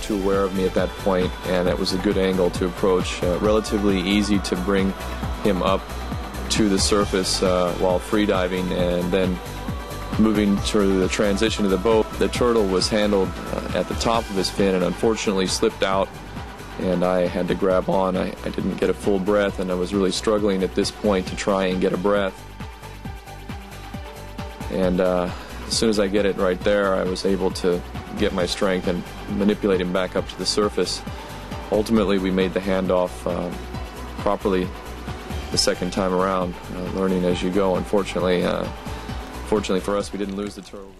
too aware of me at that point, and it was a good angle to approach. Relatively easy to bring him up to the surface while freediving, and then moving to the transition to the boat. The turtle was handled at the top of his fin and unfortunately slipped out, and I had to grab on. I didn't get a full breath, and I was really struggling at this point to try and get a breath. And as soon as I get it right there, I was able to get my strength and manipulate him back up to the surface. Ultimately, we made the handoff properly the second time around, learning as you go. Unfortunately, fortunately for us, we didn't lose the turtle.